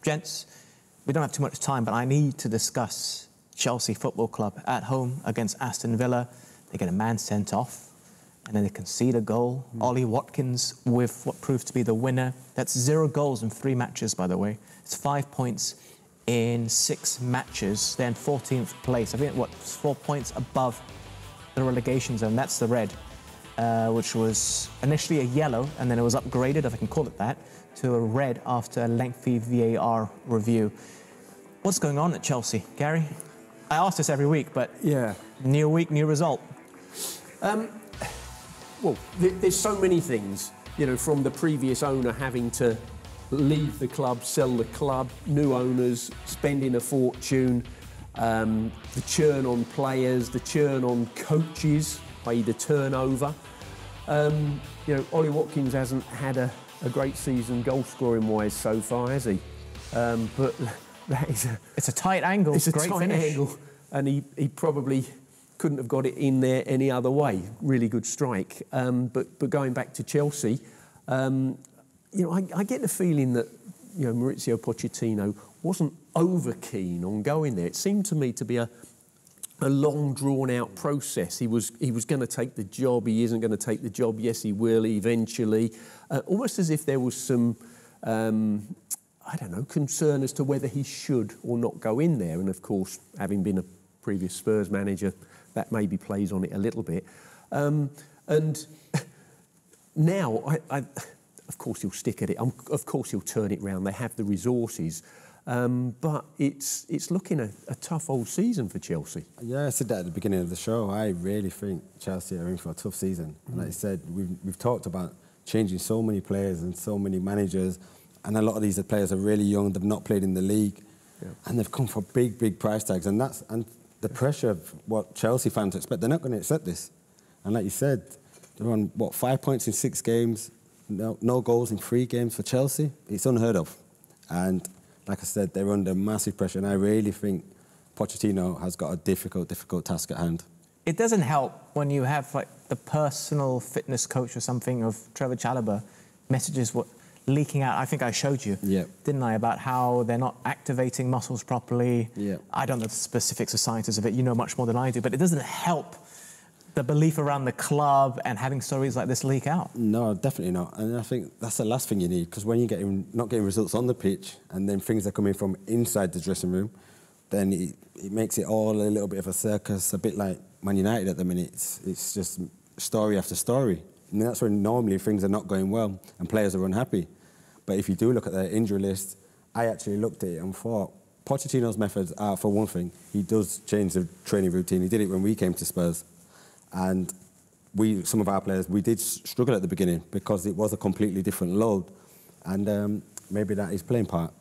Gents, we don't have too much time, but I need to discuss Chelsea Football Club at home against Aston Villa. They get a man sent off, and then they concede a goal. Ollie Watkins with what proved to be the winner. That's 0 goals in 3 matches, by the way. It's 5 points in 6 matches. They're in 14th place. I think, 4 points above the relegation zone. That's the red, which was initially a yellow, and then it was upgraded, if I can call it that, to a red after a lengthy VAR review. What's going on at Chelsea, Gary? I ask this every week, but yeah, new week, new result. Well, there's so many things, you know, from the previous owner having to leave the club, sell the club, new owners spending a fortune, the churn on players, the churn on coaches, i.e. the turnover. You know, Ollie Watkins hasn't had a great season goal-scoring wise so far, has he? But that is it's a tight angle. It's a great tight finish. angle, and he probably couldn't have got it in there any other way. Really good strike. But going back to Chelsea, you know, I get the feeling that, you know, Mauricio Pochettino wasn't over keen on going there. It seemed to me to be a long drawn-out process. He was going to take the job. He isn't going to take the job. Yes, he will eventually. Almost as if there was some, I don't know, concern as to whether he should or not go in there. And of course, having been a previous Spurs manager, that maybe plays on it a little bit. And now, of course, he'll stick at it. Of course, he'll turn it round. They have the resources. But it's looking a tough old season for Chelsea. Yeah, I said that at the beginning of the show. I really think Chelsea are in for a tough season. And like I said, we've talked about changing so many players and so many managers, and a lot of these players are really young. They've not played in the league, and they've come for big price tags. And the pressure of what Chelsea fans expect. They're not going to accept this. And like you said, they're on 5 points in 6 games, no goals in 3 games for Chelsea. It's unheard of. And like I said, they're under massive pressure, and I really think Pochettino has got a difficult task at hand. It doesn't help when you have like the personal fitness coach or something of Trevor Chalobah messages leaking out. I think I showed you, didn't I, about how they're not activating muscles properly. I don't know the specifics of sciences of it. You know much more than I do, but it doesn't help the belief around the club and having stories like this leak out. No, definitely not. And I think that's the last thing you need, because when you're not getting results on the pitch and then things are coming from inside the dressing room, then it makes it all a little bit of a circus, a bit like Man United at the minute. It's just story after story. And that's when normally things are not going well and players are unhappy. But if you do look at their injury list, I actually looked at it and thought, Pochettino's methods are, for one thing, he does change the training routine. He did it when we came to Spurs. And some of our players, we did struggle at the beginning because it was a completely different load. And maybe that is playing part.